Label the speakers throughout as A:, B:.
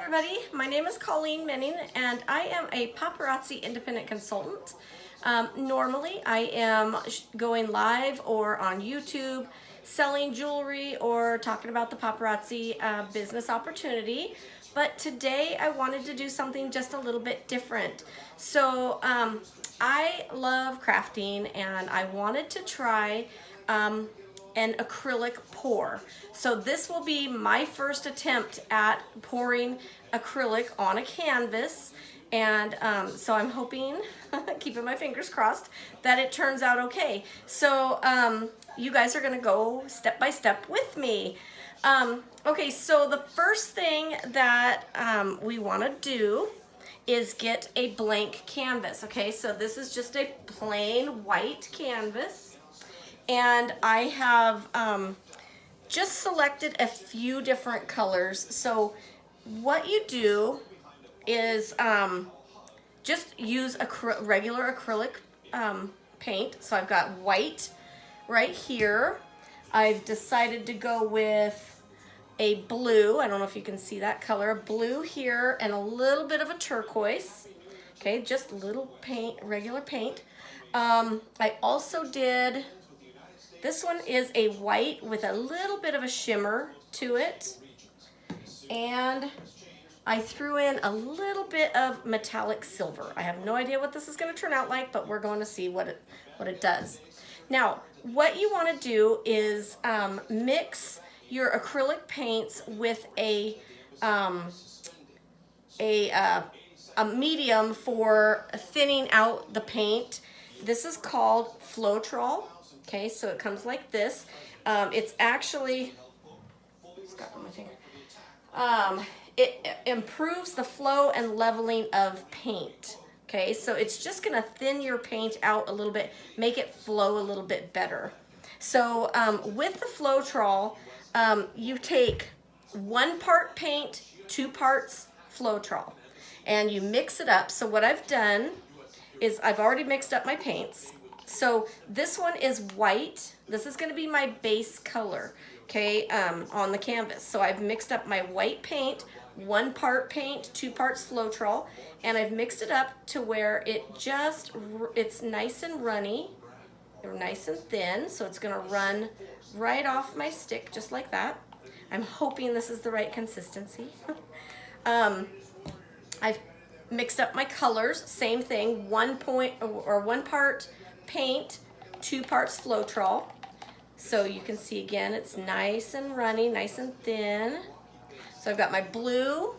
A: everybody, my name is Colleen Menning and I am a paparazzi independent consultant. Normally I am going live or on YouTube selling jewelry or talking about the paparazzi business opportunity, but today I wanted to do something just a little bit different. So I love crafting and I wanted to try an acrylic pour. So this will be my first attempt at pouring acrylic on a canvas, and so I'm hoping, keeping my fingers crossed, that it turns out okay. So you guys are gonna go step by step with me. Okay, so the first thing that we wanna do is get a blank canvas. Okay, so this is just a plain white canvas. And I have just selected a few different colors. So what you do is just use regular acrylic paint. So I've got white right here. I've decided to go with a blue. I don't know if you can see that color. Blue here and a little bit of a turquoise. Okay, just little paint, regular paint. I also did... This one is a white with a little bit of a shimmer to it. And I threw in a little bit of metallic silver. I have no idea what this is going to turn out like, but we're going to see what it does. Now, what you want to do is mix your acrylic paints with a medium for thinning out the paint. This is called Floetrol. Okay, so it comes like this. It's actually, it improves the flow and leveling of paint. Okay, so it's just gonna thin your paint out a little bit, make it flow a little bit better. So with the Floetrol, you take 1 part paint, 2 parts Floetrol, and you mix it up. So what I've done is I've already mixed up my paints. So this one is white. This is going to be my base color, okay, on the canvas. So I've mixed up my white paint, 1 part paint, 2 parts Floetrol, and I've mixed it up to where it's nice and runny, or nice and thin. So it's going to run right off my stick just like that. I'm hoping this is the right consistency. I've mixed up my colors, same thing, 1 part paint, 2 parts Floetrol. So you can see again, it's nice and runny, nice and thin. So I've got my blue,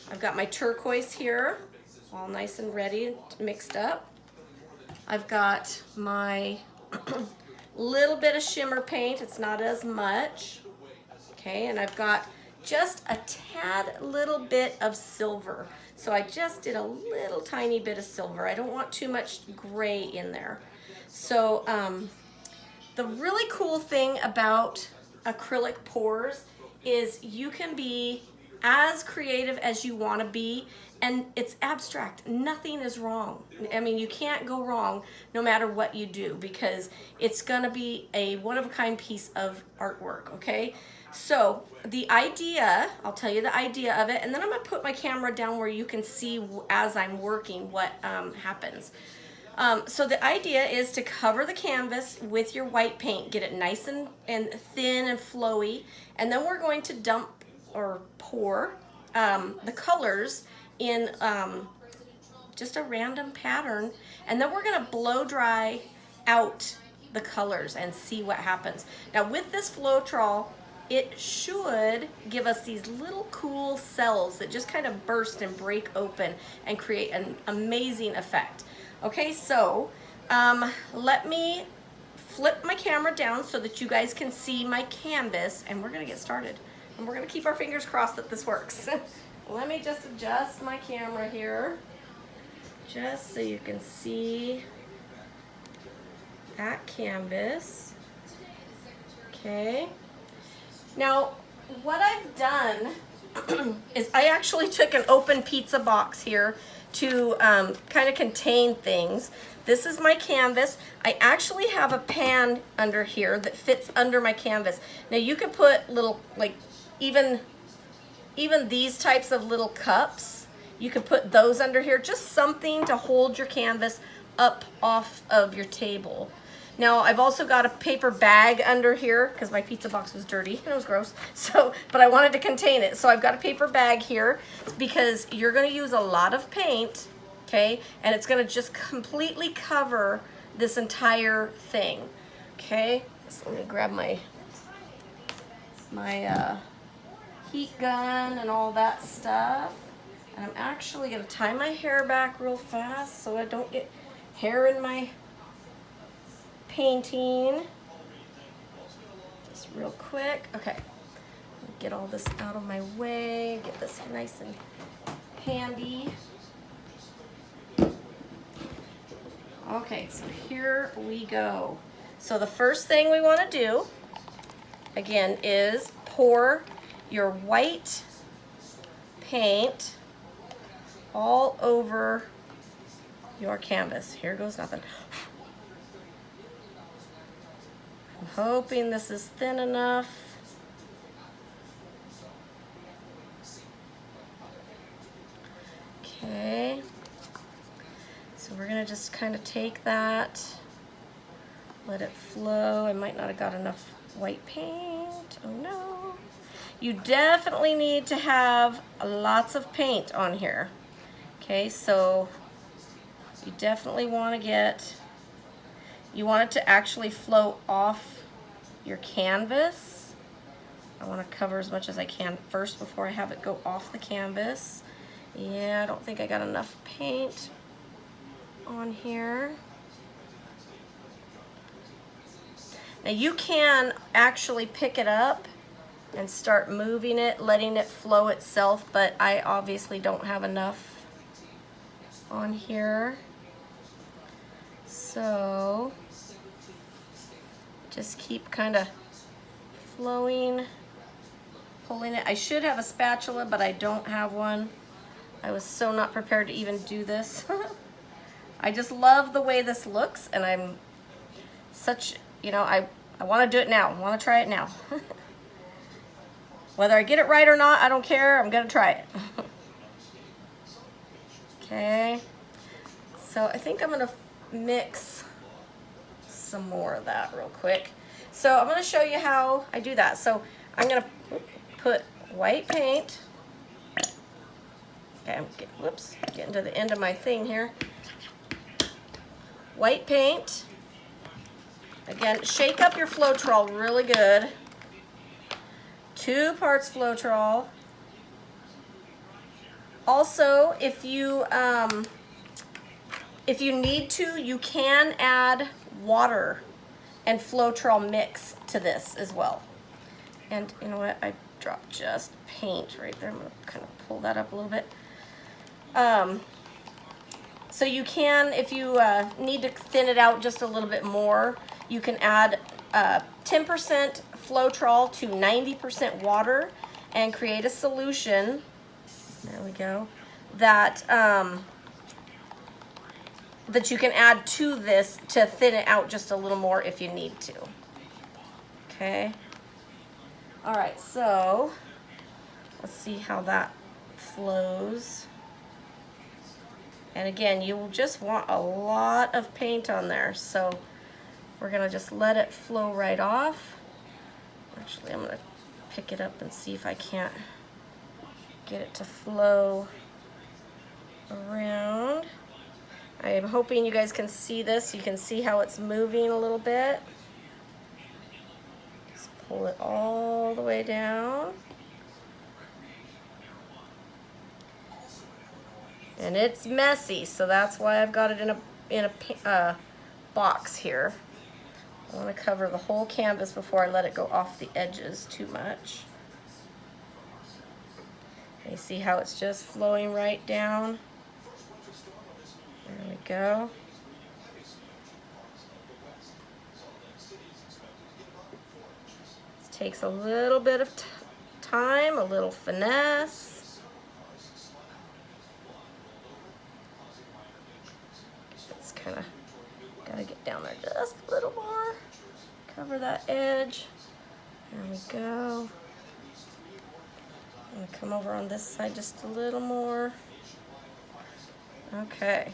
A: I've got my turquoise here, all nice and ready, mixed up. I've got my little bit of shimmer paint, it's not as much. Okay, and I've got just a tad little bit of silver. So I just did a little tiny bit of silver. I don't want too much gray in there. So the really cool thing about acrylic pours is you can be as creative as you want to be, and it's abstract. Nothing is wrong. I mean, you can't go wrong no matter what you do, because it's gonna be a one-of-a-kind piece of artwork, okay? So the idea, I'll tell you the idea of it, and then I'm gonna put my camera down where you can see as I'm working what happens. So the idea is to cover the canvas with your white paint, get it nice and thin and flowy, and then we're going to dump or pour the colors in just a random pattern, and then we're gonna blow dry out the colors and see what happens. Now with this Floetrol, it should give us these little cool cells that just kind of burst and break open and create an amazing effect. Okay, so let me flip my camera down so that you guys can see my canvas, and we're gonna get started. And we're gonna keep our fingers crossed that this works. Let me just adjust my camera here, just so you can see that canvas. Okay. Now, what I've done is I actually took an open pizza box here to kind of contain things. This is my canvas. I actually have a pan under here that fits under my canvas. Now you can put little, like, even even these types of little cups, you could put those under here, just something to hold your canvas up off of your table. Now I've also got a paper bag under here because my pizza box was dirty and it was gross. So, but I wanted to contain it. So I've got a paper bag here because you're gonna use a lot of paint, okay? And it's gonna just completely cover this entire thing, okay? So let me grab my heat gun and all that stuff. And I'm actually gonna tie my hair back real fast so I don't get hair in my painting. Just real quick. Okay, get all this out of my way, get this nice and handy. Okay, so here we go. So the first thing we want to do, again, is pour your white paint all over your canvas. Here goes nothing. I'm hoping this is thin enough. Okay. So we're gonna just kind of take that, let it flow. I might not have got enough white paint. Oh no. You definitely need to have lots of paint on here. Okay, so you definitely want to you want it to actually flow off your canvas. I want to cover as much as I can first before I have it go off the canvas. Yeah, I don't think I got enough paint on here. Now you can actually pick it up and start moving it, letting it flow itself, but I obviously don't have enough on here. So just keep kind of flowing, pulling it. I should have a spatula, but I don't have one. I was so not prepared to even do this. I just love the way this looks, and I'm such, you know, I want to do it now. I want to try it now. Whether I get it right or not, I don't care. I'm going to try it. Okay. So I think I'm going to mix some more of that real quick. So I'm going to show you how I do that. So I'm going to put white paint. Okay, I'm getting to the end of my thing here. White paint. Again, shake up your Floetrol really good. 2 parts Floetrol. Also, if you need to, you can add water and Floetrol mix to this as well. And you know what? I dropped just paint right there. I'm going to kind of pull that up a little bit. So you can, if you need to thin it out just a little bit more, you can add 10% Floetrol to 90% water and create a solution. There we go. That that you can add to this to thin it out just a little more if you need to. Okay. All right, so let's see how that flows. And again, you will just want a lot of paint on there, so we're gonna just let it flow right off. Actually, I'm gonna pick it up and see if I can't get it to flow around. I am hoping you guys can see this. You can see how it's moving a little bit. Just pull it all the way down. And it's messy, so that's why I've got it in a box here. I want to cover the whole canvas before I let it go off the edges too much. You see how it's just flowing right down? There we go. It takes a little bit of time, a little finesse. It's kind of got to get down there just a little more. Cover that edge. There we go. I'm gonna come over on this side just a little more. Okay.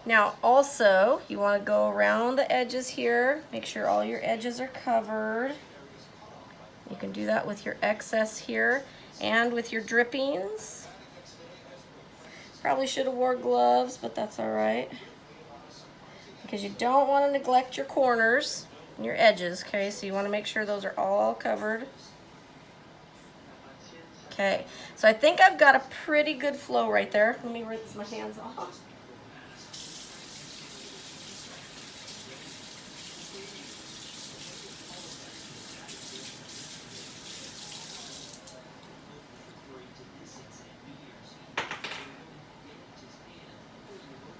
A: Now also, you want to go around the edges here. Make sure all your edges are covered. You can do that with your excess here and with your drippings. Probably should have wore gloves, but that's all right. Because you don't want to neglect your corners and your edges, okay? So you want to make sure those are all covered. Okay, so I think I've got a pretty good flow right there. Let me rinse my hands off.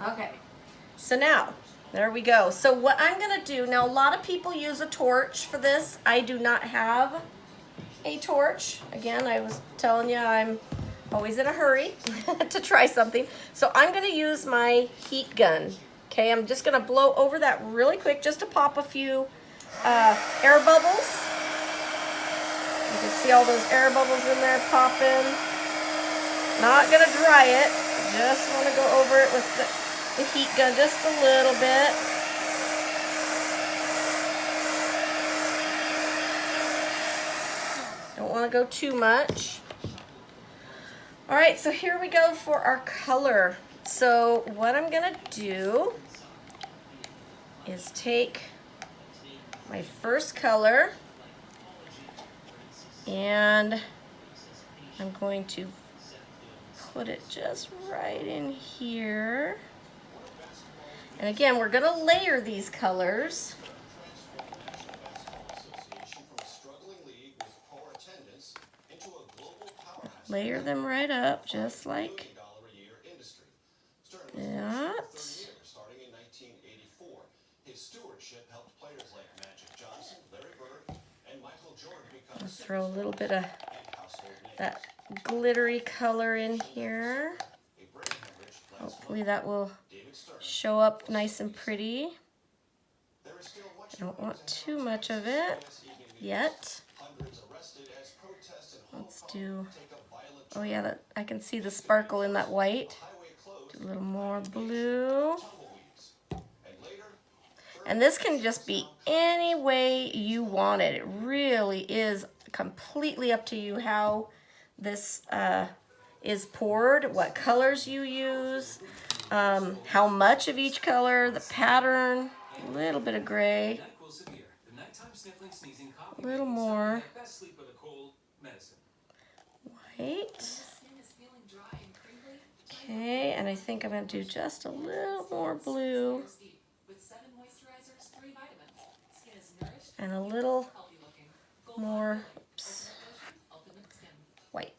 A: Okay, so now, there we go. So what I'm gonna do, now a lot of people use a torch for this. I do not have a torch. Again, I was telling you I'm always in a hurry to try something. So I'm gonna use my heat gun. Okay, I'm just gonna blow over that really quick just to pop a few air bubbles. You can see all those air bubbles in there popping. Not gonna dry it, just wanna go over it with the heat gun just a little bit. Don't want to go too much. All right, so here we go for our color. So what I'm gonna do is take my first color and I'm going to put it just right in here. And again, we're gonna layer these colors. Layer them right up, just like that. I'll throw a little bit of that glittery color in here. Hopefully that will show up nice and pretty. I don't want too much of it yet. Let's do, oh yeah, that I can see the sparkle in that white. Do a little more blue. And this can just be any way you want it. It really is completely up to you how this is poured, what colors you use, how much of each color, the pattern, a little bit of gray, a little more white. Okay, and I think I'm going to do just a little more blue and a little more white.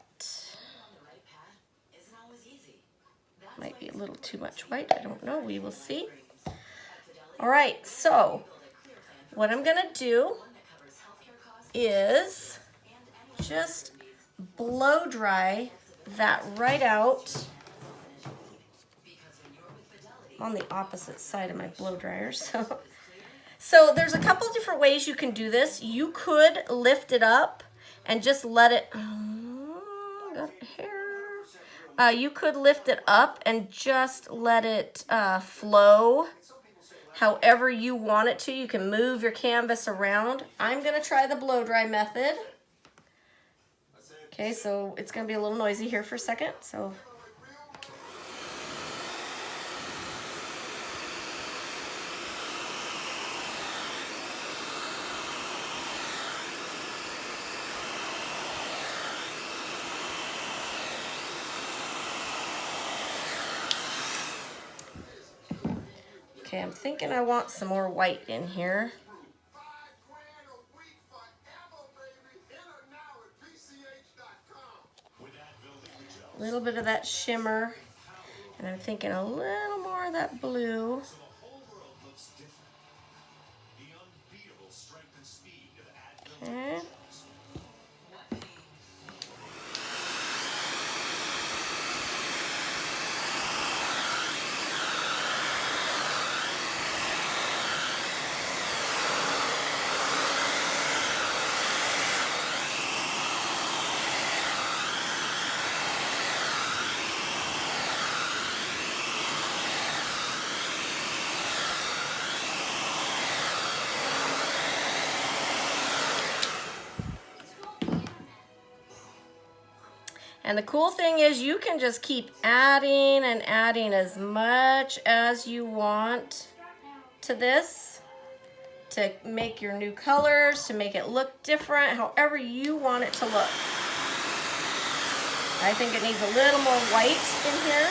A: Might be a little too much white, I don't know, we will see. All right, so what I'm gonna do is just blow dry that right out. I'm on the opposite side of my blow dryer, so there's a couple different ways you can do this. You could lift it up and just let it, got hair. You could lift it up and just let it flow however you want it to. You can move your canvas around. I'm gonna try the blow dry method. Okay, so it's gonna be a little noisy here for a second, so. Okay, I'm thinking I want some more white in here. A little bit of that shimmer, and I'm thinking a little more of that blue. Okay. And the cool thing is you can just keep adding and adding as much as you want to this to make your new colors, to make it look different, however you want it to look. I think it needs a little more white in here.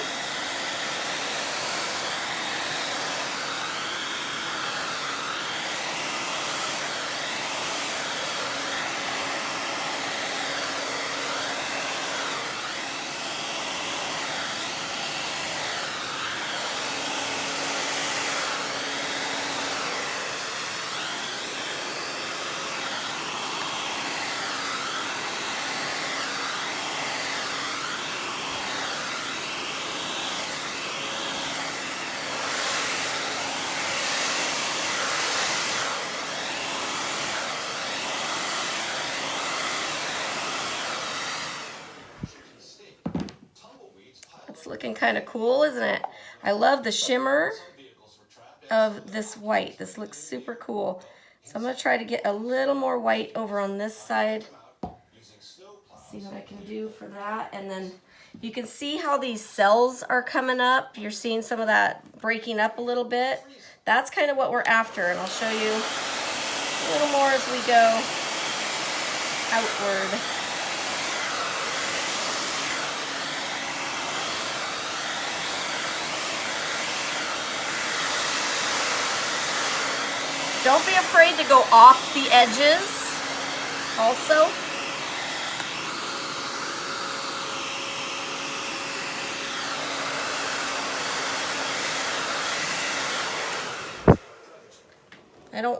A: It's looking kind of cool, isn't it? I love the shimmer of this white. This looks super cool. So I'm going to try to get a little more white over on this side. See what I can do for that. And then you can see how these cells are coming up. You're seeing some of that breaking up a little bit. That's kind of what we're after, and I'll show you a little more as we go outward. Don't be afraid to go off the edges also.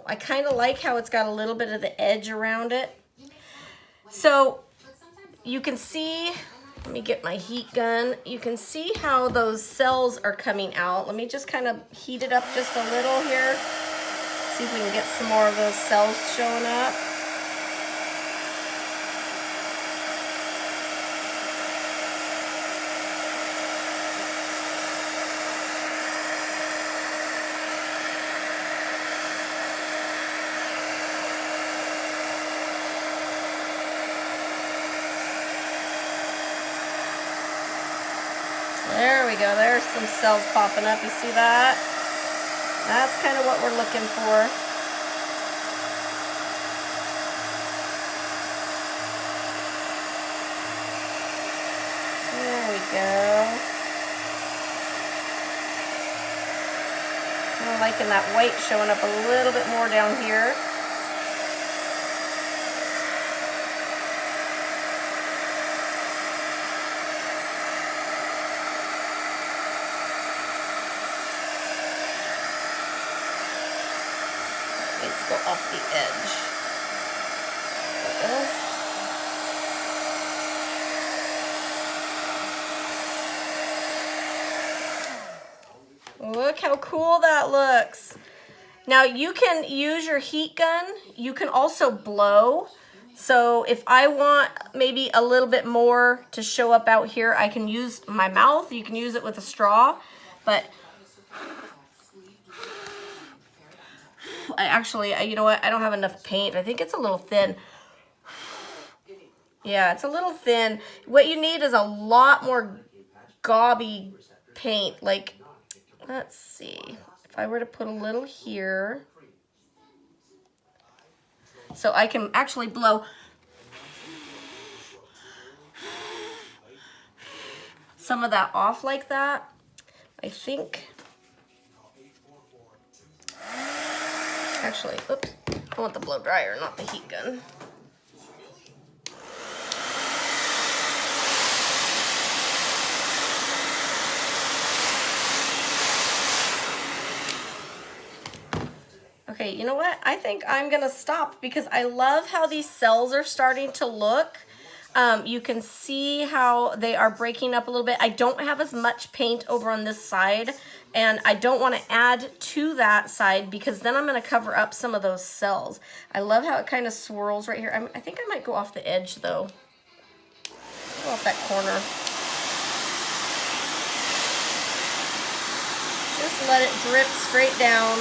A: I kind of like how it's got a little bit of the edge around it. So you can see, let me get my heat gun. You can see how those cells are coming out. Let me just kind of heat it up just a little here. See if we can get some more of those cells showing up. There we go. There's some cells popping up. You see that? That's kind of what we're looking for. There we go. I'm liking that white showing up a little bit more down here. Let's go off the edge. Look how cool that looks. Now you can use your heat gun. You can also blow. So if I want maybe a little bit more to show up out here, I can use my mouth. You can use it with a straw. But you know what? I don't have enough paint. I think it's a little thin. Yeah, it's a little thin. What you need is a lot more gauby paint. Like, let's see. If I were to put a little here. So I can actually blow some of that off like that. I think. Actually, oops. I want the blow dryer, not the heat gun. Okay, you know what? I think I'm gonna stop because I love how these cells are starting to look. You can see how they are breaking up a little bit. I don't have as much paint over on this side, and I don't want to add to that side because then I'm going to cover up some of those cells. I love how it kind of swirls right here. I think I might go off the edge though. Go off that corner. Just let it drip straight down.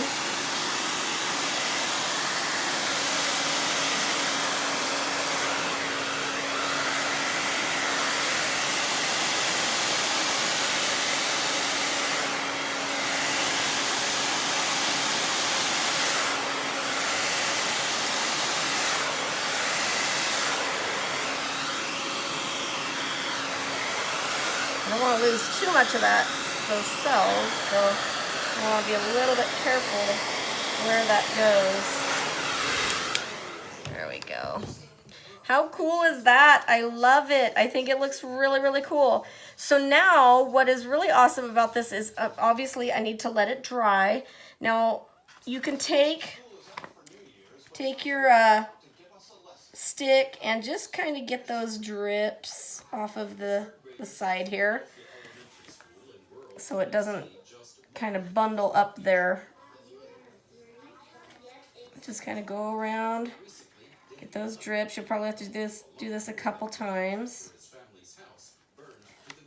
A: I don't want to lose too much of those cells, so I want to be a little bit careful where that goes. There we go. How cool is that? I love it. I think it looks really, really cool. So now what is really awesome about this is obviously I need to let it dry. Now you can take your stick and just kind of get those drips off of the side here so it doesn't kind of bundle up there. Just kind of go around, get those drips. You'll probably have to do this a couple times.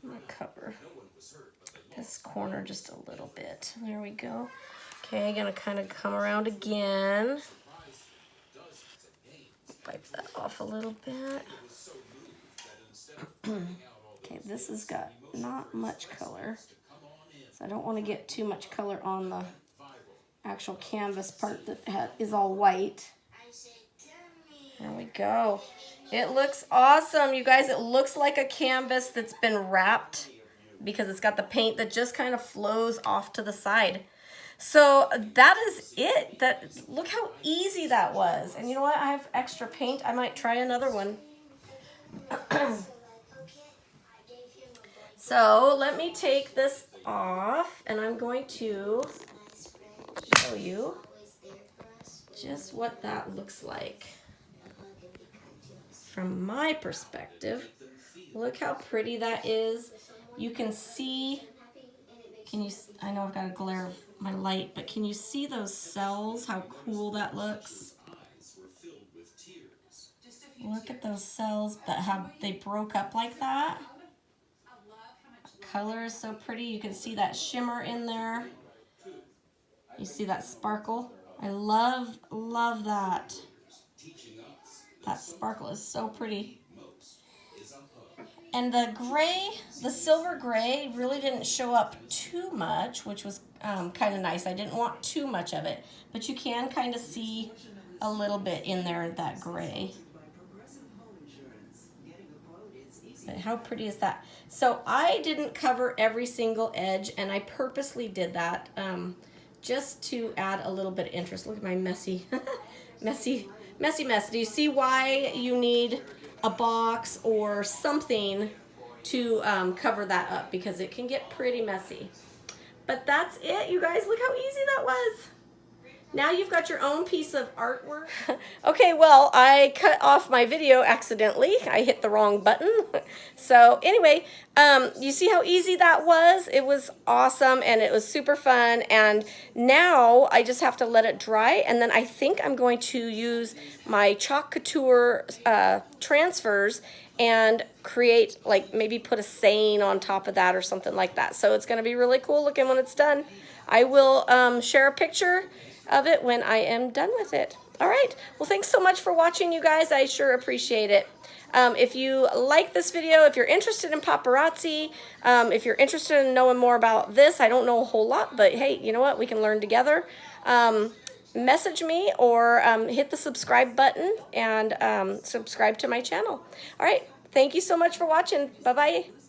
A: I'm gonna cover this corner just a little bit. There we go. Okay, gonna kind of come around again. Wipe that off a little bit. Okay, this has got not much color, so I don't want to get too much color on the actual canvas part that is all white. There we go. It looks awesome, you guys. It looks like a canvas that's been wrapped because it's got the paint that just kind of flows off to the side. So that is it. Look how easy that was. And you know what? I have extra paint. I might try another one. So let me take this off, and I'm going to show you just what that looks like from my perspective. Look how pretty that is. You can see, I know I've got a glare of my light, but can you see those cells, how cool that looks? Look at those cells they broke up like that. Color is so pretty. You can see that shimmer in there. You see that sparkle? I love that. That sparkle is so pretty. And the silver gray really didn't show up too much, which was kind of nice. I didn't want too much of it, but you can kind of see a little bit in there, that gray. But how pretty is that? So I didn't cover every single edge, and I purposely did that just to add a little bit of interest. Look at my messy mess. Do you see why you need a box or something to cover that up? Because it can get pretty messy. But that's it, you guys. Look how easy that was. Now you've got your own piece of artwork. Okay, well, I cut off my video accidentally. I hit the wrong button. So anyway, you see how easy that was? It was awesome, and it was super fun. And now I just have to let it dry, and then I think I'm going to use my Chalk Couture transfers and create, like, maybe put a saying on top of that or something like that. So it's going to be really cool looking when it's done. I will share a picture of it when I am done with it. All right. Well, thanks so much for watching, you guys. I sure appreciate it. If you like this video, if you're interested in paparazzi, if you're interested in knowing more about this, I don't know a whole lot, but hey, you know what? We can learn together. Message me or hit the subscribe button and subscribe to my channel. All right. Thank you so much for watching. Bye-bye.